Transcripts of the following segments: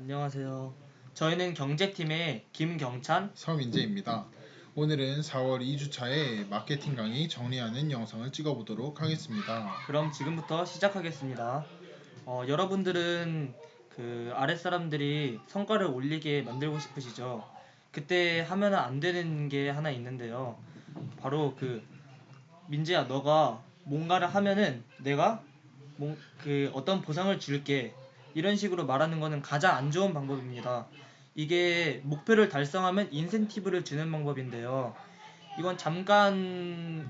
안녕하세요. 저희는 경제팀의 김경찬. 서민재입니다. 오늘은 4월 2주차에 마케팅 강의 정리하는 영상을 찍어보도록 하겠습니다. 그럼 지금부터 시작하겠습니다. 여러분들은 그 아랫사람들이 성과를 올리게 만들고 싶으시죠? 그때 하면 안 되는 게 하나 있는데요. 바로 민재야, 너가 뭔가를 하면은 내가 어떤 보상을 줄게, 이런 식으로 말하는 거는 가장 안 좋은 방법입니다. 이게 목표를 달성하면 인센티브를 주는 방법인데요. 이건 잠깐으로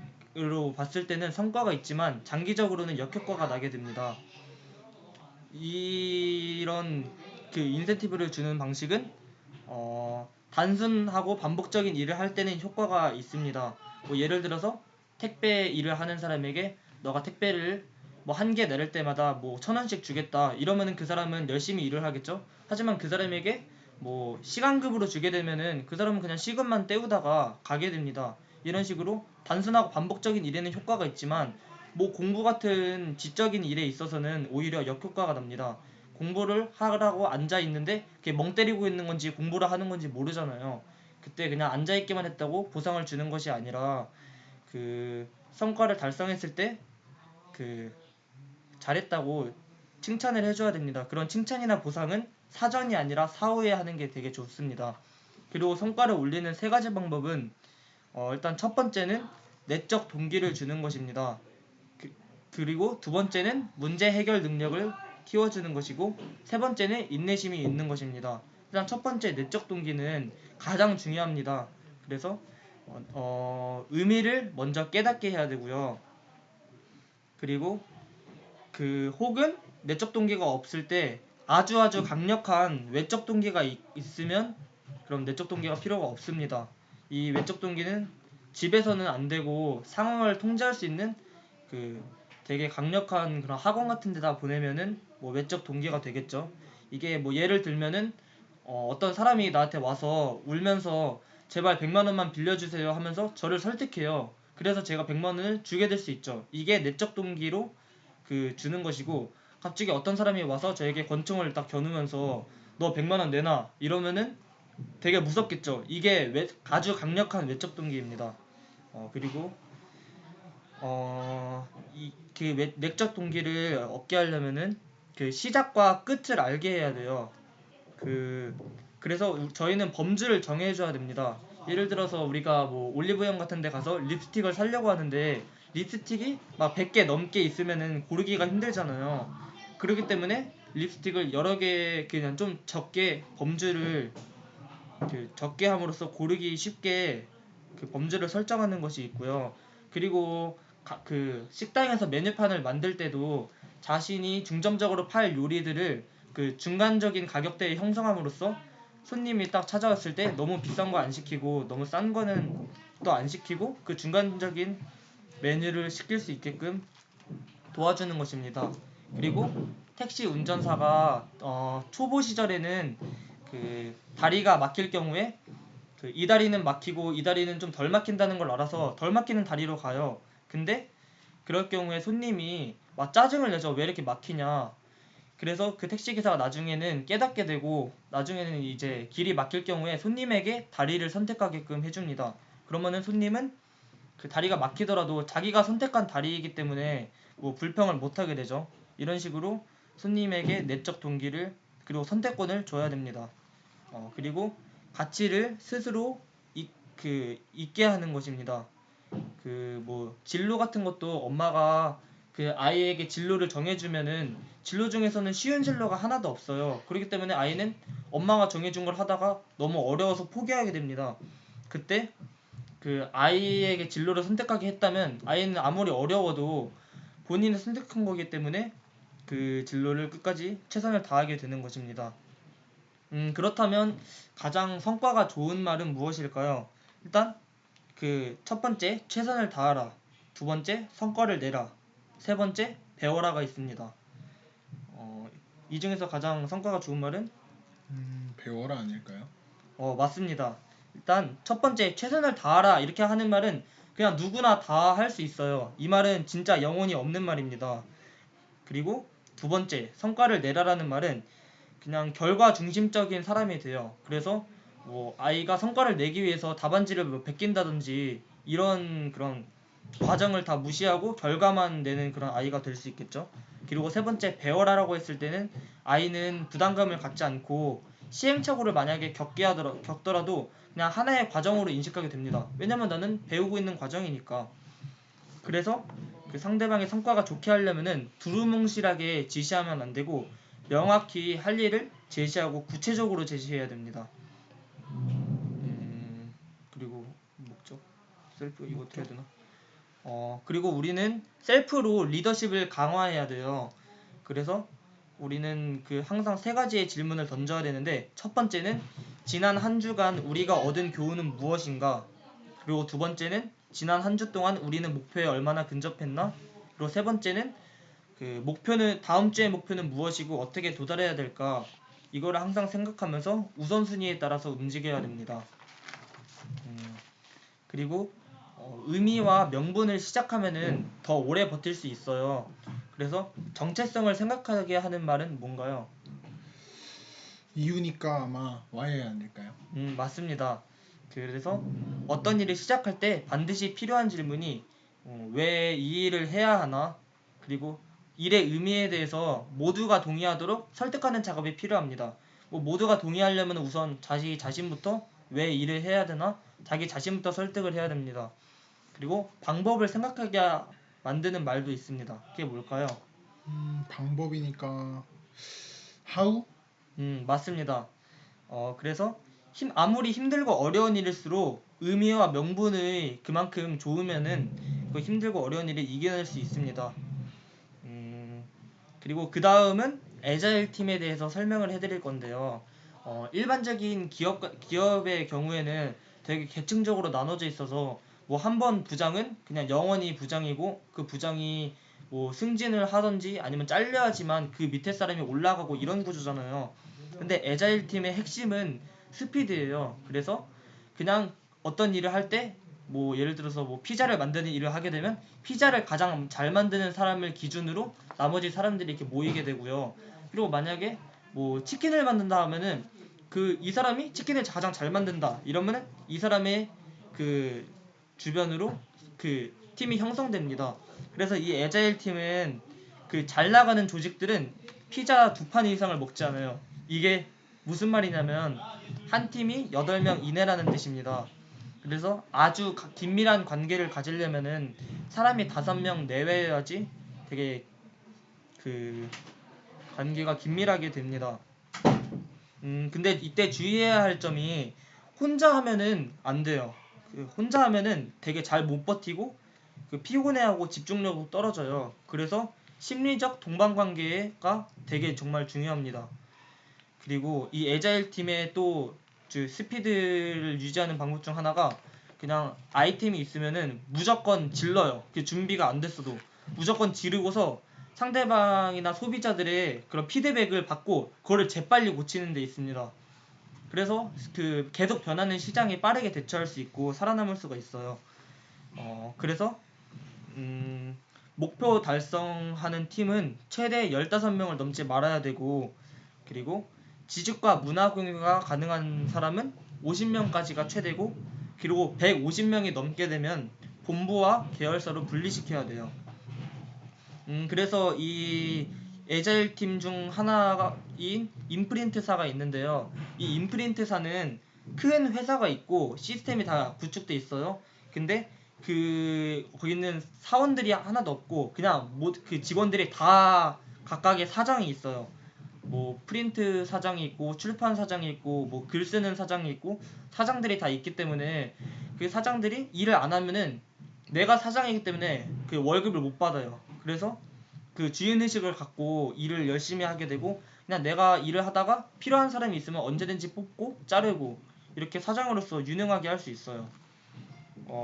봤을 때는 성과가 있지만 장기적으로는 역효과가 나게 됩니다. 이런 인센티브를 주는 방식은 단순하고 반복적인 일을 할 때는 효과가 있습니다. 뭐 예를 들어서 택배 일을 하는 사람에게 너가 택배를 뭐 한 개 내릴 때마다 뭐 1,000원씩 주겠다 이러면은 그 사람은 열심히 일을 하겠죠. 하지만 그 사람에게 뭐 시간급으로 주게 되면은 그 사람은 그냥 시급만 때우다가 가게 됩니다. 이런 식으로 단순하고 반복적인 일에는 효과가 있지만 뭐 공부 같은 지적인 일에 있어서는 오히려 역효과가 납니다. 공부를 하라고 앉아 있는데 그게 멍 때리고 있는 건지 공부를 하는 건지 모르잖아요. 그때 그냥 앉아 있기만 했다고 보상을 주는 것이 아니라 성과를 달성했을 때 그 잘했다고 칭찬을 해줘야 됩니다. 그런 칭찬이나 보상은 사전이 아니라 사후에 하는 게 되게 좋습니다. 그리고 성과를 올리는 세 가지 방법은 일단 첫 번째는 내적 동기를 주는 것입니다. 그리고 두 번째는 문제 해결 능력을 키워주는 것이고, 세 번째는 인내심이 있는 것입니다. 일단 첫 번째 내적 동기는 가장 중요합니다. 그래서 의미를 먼저 깨닫게 해야 되고요. 그리고 혹은 내적 동기가 없을 때 아주 강력한 외적 동기가 있으면 그럼 내적 동기가 필요가 없습니다. 이 외적 동기는 집에서는 안 되고 상황을 통제할 수 있는 되게 강력한 그런 학원 같은 데다 보내면은 뭐 외적 동기가 되겠죠. 이게 뭐 예를 들면은 어떤 사람이 나한테 와서 울면서 제발 100만 원만 빌려주세요 하면서 저를 설득해요. 그래서 제가 100만 원을 주게 될 수 있죠. 이게 내적 동기로 주는 것이고, 갑자기 어떤 사람이 와서 저에게 권총을 딱 겨누면서 너 100만 원 내놔 이러면은 되게 무섭겠죠. 이게 아주 강력한 외적 동기입니다. 그리고 내적 동기를 얻게 하려면은 시작과 끝을 알게 해야 돼요. 그래서 저희는 범주를 정해줘야 됩니다. 예를 들어서 우리가 뭐 올리브영 같은 데 가서 립스틱을 사려고 하는데 립스틱이 막 100개 넘게 있으면은 고르기가 힘들잖아요. 그렇기 때문에 립스틱을 여러 개 그냥 좀 적게 범주를 적게 함으로써 고르기 쉽게 범주를 설정하는 것이 있고요. 그리고 식당에서 메뉴판을 만들 때도 자신이 중점적으로 팔 요리들을 중간적인 가격대에 형성함으로써 손님이 딱 찾아왔을 때 너무 비싼 거 안 시키고 너무 싼 거는 또 안 시키고 중간적인 메뉴를 시킬 수 있게끔 도와주는 것입니다. 그리고 택시 운전사가 초보 시절에는 다리가 막힐 경우에 이 다리는 막히고 이 다리는 좀 덜 막힌다는 걸 알아서 덜 막히는 다리로 가요. 근데 그럴 경우에 손님이 막 짜증을 내죠. 왜 이렇게 막히냐. 그래서 그 택시기사가 나중에는 깨닫게 되고 나중에는 이제 길이 막힐 경우에 손님에게 다리를 선택하게끔 해줍니다. 그러면은 손님은 다리가 막히더라도 자기가 선택한 다리이기 때문에 뭐 불평을 못하게 되죠. 이런 식으로 손님에게 내적 동기를 그리고 선택권을 줘야 됩니다. 그리고 가치를 스스로 있게 하는 것입니다. 뭐 진로 같은 것도 엄마가 아이에게 진로를 정해주면은 진로 중에서는 쉬운 진로가 하나도 없어요. 그렇기 때문에 아이는 엄마가 정해준 걸 하다가 너무 어려워서 포기하게 됩니다. 그때 아이에게 진로를 선택하게 했다면 아이는 아무리 어려워도 본인이 선택한 거기 때문에 진로를 끝까지 최선을 다하게 되는 것입니다. 그렇다면 가장 성과가 좋은 말은 무엇일까요? 일단 첫 번째 최선을 다하라, 두 번째 성과를 내라, 세 번째 배워라가 있습니다. 이 중에서 가장 성과가 좋은 말은 배워라 아닐까요? 맞습니다. 일단 첫 번째 최선을 다하라 이렇게 하는 말은 그냥 누구나 다 할 수 있어요. 이 말은 진짜 영혼이 없는 말입니다. 그리고 두 번째 성과를 내라라는 말은 그냥 결과 중심적인 사람이 돼요. 그래서 뭐 아이가 성과를 내기 위해서 답안지를 뭐 베낀다든지 이런 그런 과정을 다 무시하고 결과만 내는 그런 아이가 될 수 있겠죠. 그리고 세 번째, 배워라라고 했을 때는 아이는 부담감을 갖지 않고 시행착오를 만약에 겪더라도 그냥 하나의 과정으로 인식하게 됩니다. 왜냐면 나는 배우고 있는 과정이니까. 그래서 그 상대방의 성과가 좋게 하려면은 두루뭉실하게 지시하면 안 되고 명확히 할 일을 제시하고 구체적으로 제시해야 됩니다. 그리고 목적, 셀프 이거 어떻게 해야 되나? 그리고 우리는 셀프로 리더십을 강화해야 돼요. 그래서 우리는 그 항상 세 가지의 질문을 던져야 되는데, 첫 번째는 지난 한 주간 우리가 얻은 교훈은 무엇인가? 그리고 두 번째는 지난 한 주 동안 우리는 목표에 얼마나 근접했나? 그리고 세 번째는 그 목표는 다음 주의 목표는 무엇이고 어떻게 도달해야 될까? 이거를 항상 생각하면서 우선순위에 따라서 움직여야 됩니다. 그리고 의미와 명분을 시작하면은 더 오래 버틸 수 있어요. 그래서 정체성을 생각하게 하는 말은 뭔가요? 이유니까 아마 Y이 아닐까요? 맞습니다. 그래서 어떤 일을 시작할 때 반드시 필요한 질문이 왜 이 일을 해야 하나? 그리고 일의 의미에 대해서 모두가 동의하도록 설득하는 작업이 필요합니다. 뭐 모두가 동의하려면 우선 자기 자신부터 왜 일을 해야 되나? 자기 자신부터 설득을 해야 됩니다. 그리고 방법을 생각하게 만드는 말도 있습니다. 그게 뭘까요? 방법이니까 how? 맞습니다. 그래서 아무리 힘들고 어려운 일일수록 의미와 명분이 그만큼 좋으면은 그 힘들고 어려운 일을 이겨낼 수 있습니다. 그리고 그 다음은 애자일 팀에 대해서 설명을 해드릴 건데요. 일반적인 기업의 경우에는 되게 계층적으로 나눠져 있어서 뭐 한 번 부장은 그냥 영원히 부장이고 그 부장이 뭐 승진을 하든지 아니면 잘려야지만 그 밑에 사람이 올라가고 이런 구조잖아요. 근데 애자일 팀의 핵심은 스피드예요. 그래서 그냥 어떤 일을 할 때 뭐 예를 들어서 뭐 피자를 만드는 일을 하게 되면 피자를 가장 잘 만드는 사람을 기준으로 나머지 사람들이 이렇게 모이게 되고요. 그리고 만약에 뭐 치킨을 만든다 하면은 그 이 사람이 치킨을 가장 잘 만든다 이러면은 이 사람의 그 주변으로 그 팀이 형성됩니다. 그래서 이 애자일 팀은 그 잘 나가는 조직들은 피자 2판 이상을 먹지 않아요. 이게 무슨 말이냐면 한 팀이 8명 이내라는 뜻입니다. 그래서 아주 긴밀한 관계를 가지려면은 사람이 5명 내외여야지 되게 그 관계가 긴밀하게 됩니다. 근데 이때 주의해야 할 점이 혼자 하면은 안 돼요. 혼자 하면은 되게 잘 못 버티고 피곤해하고 집중력도 떨어져요. 그래서 심리적 동반관계가 되게 정말 중요합니다. 그리고 이 애자일 팀의 또 스피드를 유지하는 방법 중 하나가 그냥 아이템이 있으면은 무조건 질러요. 준비가 안 됐어도 무조건 지르고서 상대방이나 소비자들의 그런 피드백을 받고 그거를 재빨리 고치는 데 있습니다. 그래서 계속 변하는 시장에 빠르게 대처할 수 있고 살아남을 수가 있어요. 그래서 목표 달성하는 팀은 최대 15명을 넘지 말아야 되고, 그리고 지식과 문화 공유가 가능한 사람은 50명까지가 최대고, 그리고 150명이 넘게 되면 본부와 계열사로 분리시켜야 돼요. 그래서 이 애자일 팀 중 하나인 인프린트사가 있는데요. 이 인프린트사는 큰 회사가 있고 시스템이 다 구축돼 있어요. 근데 거기 있는 사원들이 하나도 없고 그냥 그 직원들이 다 각각의 사장이 있어요. 뭐 프린트 사장이 있고 출판 사장이 있고 뭐 글 쓰는 사장이 있고 사장들이 다 있기 때문에 그 사장들이 일을 안 하면은 내가 사장이기 때문에 그 월급을 못 받아요. 그래서 그 주인의식을 갖고 일을 열심히 하게 되고 그냥 내가 일을 하다가 필요한 사람이 있으면 언제든지 뽑고 자르고 이렇게 사장으로서 유능하게 할 수 있어요.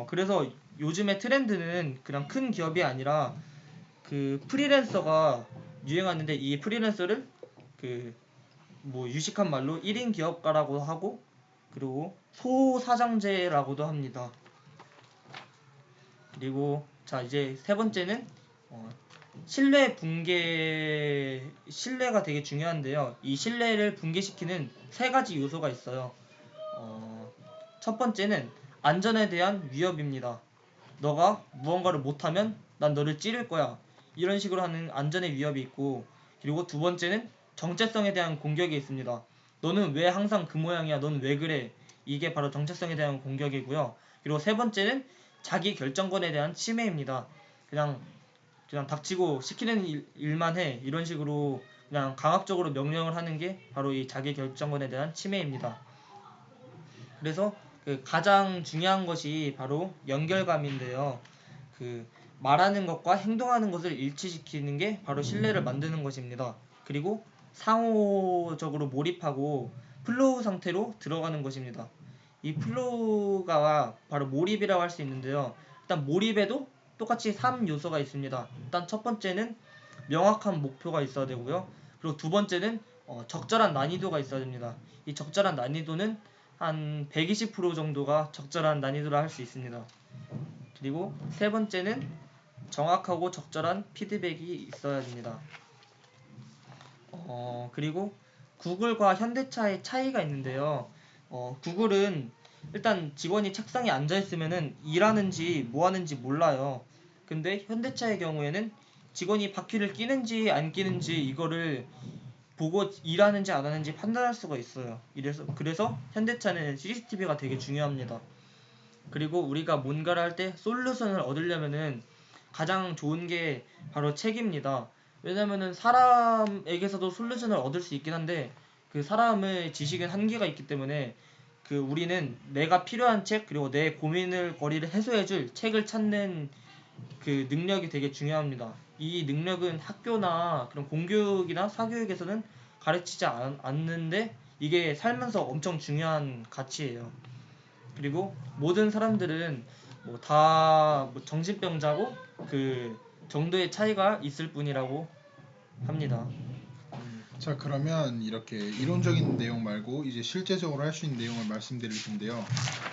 그래서 요즘의 트렌드는 그냥 큰 기업이 아니라 그 프리랜서가 유행하는데 이 프리랜서를 그 뭐 유식한 말로 1인 기업가라고 하고 그리고 소사장제라고도 합니다. 그리고 자 이제 세 번째는 신뢰가 되게 중요한데요. 이 신뢰를 붕괴시키는 세 가지 요소가 있어요. 첫 번째는 안전에 대한 위협입니다. 너가 무언가를 못하면 난 너를 찌를 거야. 이런 식으로 하는 안전의 위협이 있고, 그리고 두 번째는 정체성에 대한 공격이 있습니다. 너는 왜 항상 그 모양이야? 너는 왜 그래? 이게 바로 정체성에 대한 공격이고요. 그리고 세 번째는 자기 결정권에 대한 침해입니다. 그냥 닥치고 시키는 일만 해. 이런 식으로 그냥 강압적으로 명령을 하는 게 바로 이 자기 결정권에 대한 침해입니다. 그래서 그 가장 중요한 것이 바로 연결감인데요. 그 말하는 것과 행동하는 것을 일치시키는 게 바로 신뢰를 만드는 것입니다. 그리고 상호적으로 몰입하고 플로우 상태로 들어가는 것입니다. 이 플로우가 바로 몰입이라고 할 수 있는데요. 일단 몰입에도 똑같이 3요소가 있습니다. 일단 첫 번째는 명확한 목표가 있어야 되고요. 그리고 두 번째는 적절한 난이도가 있어야 됩니다. 이 적절한 난이도는 한 120% 정도가 적절한 난이도라 할 수 있습니다. 그리고 세 번째는 정확하고 적절한 피드백이 있어야 됩니다. 그리고 구글과 현대차의 차이가 있는데요. 구글은 일단 직원이 책상에 앉아 있으면은 일하는지 뭐 하는지 몰라요. 근데 현대차의 경우에는 직원이 바퀴를 끼는지 안 끼는지 이거를 보고 일하는지 안 하는지 판단할 수가 있어요. 그래서 현대차는 CCTV가 되게 중요합니다. 그리고 우리가 뭔가를 할 때 솔루션을 얻으려면은 가장 좋은 게 바로 책입니다. 왜냐면은 사람에게서도 솔루션을 얻을 수 있긴 한데 그 사람의 지식은 한계가 있기 때문에 그 우리는 내가 필요한 책 그리고 내 고민을 거리를 해소해줄 책을 찾는 그 능력이 되게 중요합니다. 이 능력은 학교나 그런 공교육이나 사교육에서는 가르치지 않는데 이게 살면서 엄청 중요한 가치예요. 그리고 모든 사람들은 다 정신병자고 그 정도의 차이가 있을 뿐이라고 합니다. 자, 그러면 이렇게 이론적인 내용 말고 이제 실제적으로 할 수 있는 내용을 말씀드릴 텐데요.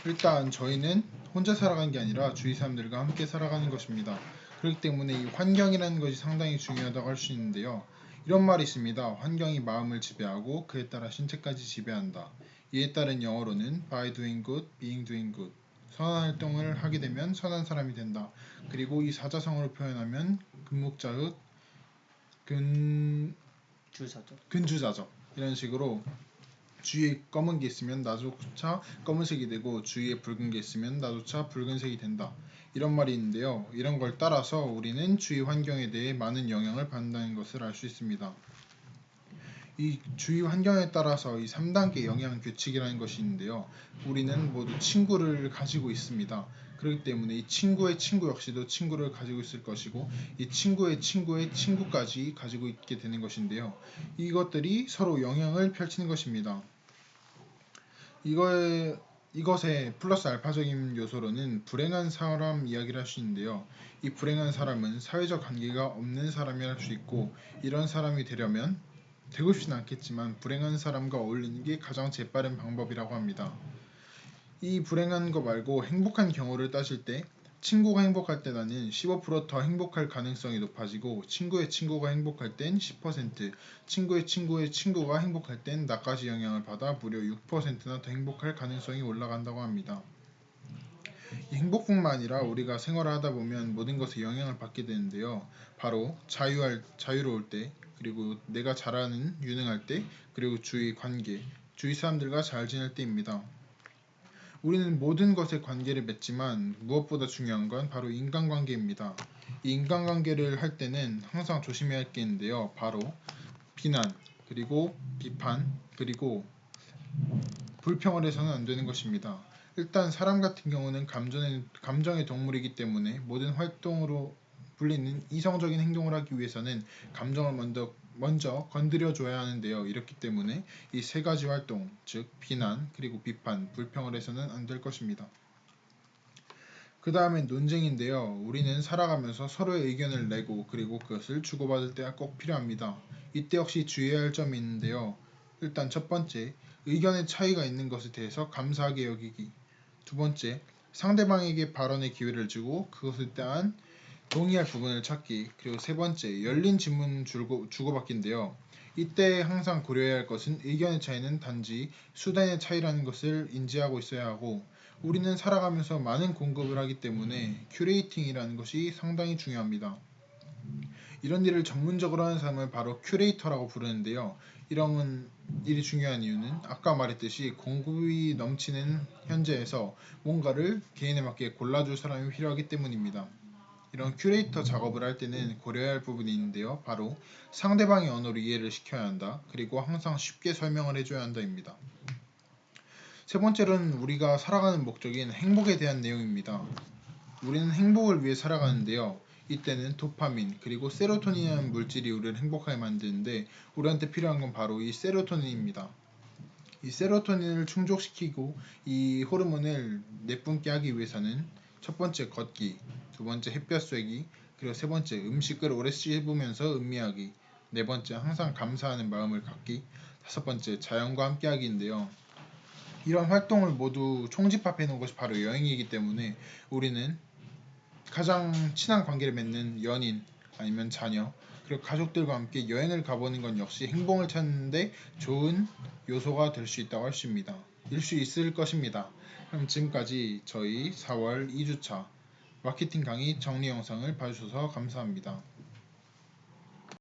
일단 저희는 혼자 살아가는 게 아니라 주위 사람들과 함께 살아가는 것입니다. 그렇기 때문에 이 환경이라는 것이 상당히 중요하다고 할 수 있는데요. 이런 말이 있습니다. 환경이 마음을 지배하고 그에 따라 신체까지 지배한다. 이에 따른 영어로는 by doing good, being doing good. 선한 활동을 하게 되면 선한 사람이 된다. 그리고 이 사자성어로 표현하면 근묵자읒, 근 주사죠. 근주자적 이런 식으로 주위에 검은 게 있으면 나조차 검은색이 되고 주위에 붉은 게 있으면 나조차 붉은색이 된다. 이런 말이 있는데요. 이런 걸 따라서 우리는 주위 환경에 대해 많은 영향을 받는다는 것을 알 수 있습니다. 이 주위 환경에 따라서 이 3단계 영향 규칙이라는 것이 있는데요. 우리는 모두 친구를 가지고 있습니다. 그렇기 때문에 이 친구의 친구 역시도 친구를 가지고 있을 것이고 이 친구의 친구의 친구까지 가지고 있게 되는 것인데요. 이것들이 서로 영향을 펼치는 것입니다. 이것의 플러스 알파적인 요소로는 불행한 사람 이야기를 할 수 있는데요. 이 불행한 사람은 사회적 관계가 없는 사람이라 할 수 있고 이런 사람이 되려면 되고 싶지는 않겠지만 불행한 사람과 어울리는 게 가장 재빠른 방법이라고 합니다. 이 불행한 거 말고 행복한 경우를 따질 때 친구가 행복할 때 나는 15%더 행복할 가능성이 높아지고 친구의 친구가 행복할 땐 10%, 친구의 친구의 친구가 행복할 땐 나까지 영향을 받아 무려 6%나 더 행복할 가능성이 올라간다고 합니다. 이 행복뿐만 아니라 우리가 생활을 하다 보면 모든 것에 영향을 받게 되는데요. 바로 자유로울 때, 그리고 내가 잘하는, 유능할 때, 그리고 주위 관계, 주위 사람들과 잘 지낼 때입니다. 우리는 모든 것에 관계를 맺지만 무엇보다 중요한 건 바로 인간관계입니다. 이 인간관계를 할 때는 항상 조심해야 할 게 있는데요. 바로 비난, 그리고 비판, 그리고 불평을 해서는 안 되는 것입니다. 일단 사람 같은 경우는 감정의 동물이기 때문에 모든 활동으로 불리는 이성적인 행동을 하기 위해서는 감정을 먼저 건드려줘야 하는데요. 이렇기 때문에 이 세 가지 활동, 즉 비난, 그리고 비판, 불평을 해서는 안 될 것입니다. 그 다음엔 논쟁인데요. 우리는 살아가면서 서로의 의견을 내고 그리고 그것을 주고받을 때가 꼭 필요합니다. 이때 역시 주의해야 할 점이 있는데요. 일단 첫 번째, 의견의 차이가 있는 것에 대해서 감사하게 여기기. 두 번째, 상대방에게 발언의 기회를 주고 그것에 대한 동의할 부분을 찾기, 그리고 세 번째, 열린 질문 주고받기인데요. 이때 항상 고려해야 할 것은 의견의 차이는 단지 수단의 차이라는 것을 인지하고 있어야 하고, 우리는 살아가면서 많은 공급을 하기 때문에 큐레이팅이라는 것이 상당히 중요합니다. 이런 일을 전문적으로 하는 사람을 바로 큐레이터라고 부르는데요. 이런 일이 중요한 이유는 아까 말했듯이 공급이 넘치는 현재에서 뭔가를 개인에 맞게 골라줄 사람이 필요하기 때문입니다. 이런 큐레이터 작업을 할 때는 고려해야 할 부분이 있는데요. 바로 상대방의 언어로 이해를 시켜야 한다. 그리고 항상 쉽게 설명을 해줘야 한다입니다. 세 번째로는 우리가 살아가는 목적인 행복에 대한 내용입니다. 우리는 행복을 위해 살아가는데요. 이때는 도파민 그리고 세로토닌이라는 물질이 우리를 행복하게 만드는데, 우리한테 필요한 건 바로 이 세로토닌입니다. 이 세로토닌을 충족시키고 이 호르몬을 내뿜게 하기 위해서는 첫 번째 걷기, 두 번째 햇볕 쐬기, 그리고 세 번째 음식을 오래 씹으면서 음미하기, 네 번째 항상 감사하는 마음을 갖기, 다섯 번째 자연과 함께하기인데요. 이런 활동을 모두 총집합해 놓은 것이 바로 여행이기 때문에 우리는 가장 친한 관계를 맺는 연인 아니면 자녀 그리고 가족들과 함께 여행을 가보는 건 역시 행복을 찾는데 좋은 요소가 될 수 있다고 할 수 있습니다. 일 수 있을 것입니다. 그럼 지금까지 저희 4월 2주차 마케팅 강의 정리 영상을 봐주셔서 감사합니다.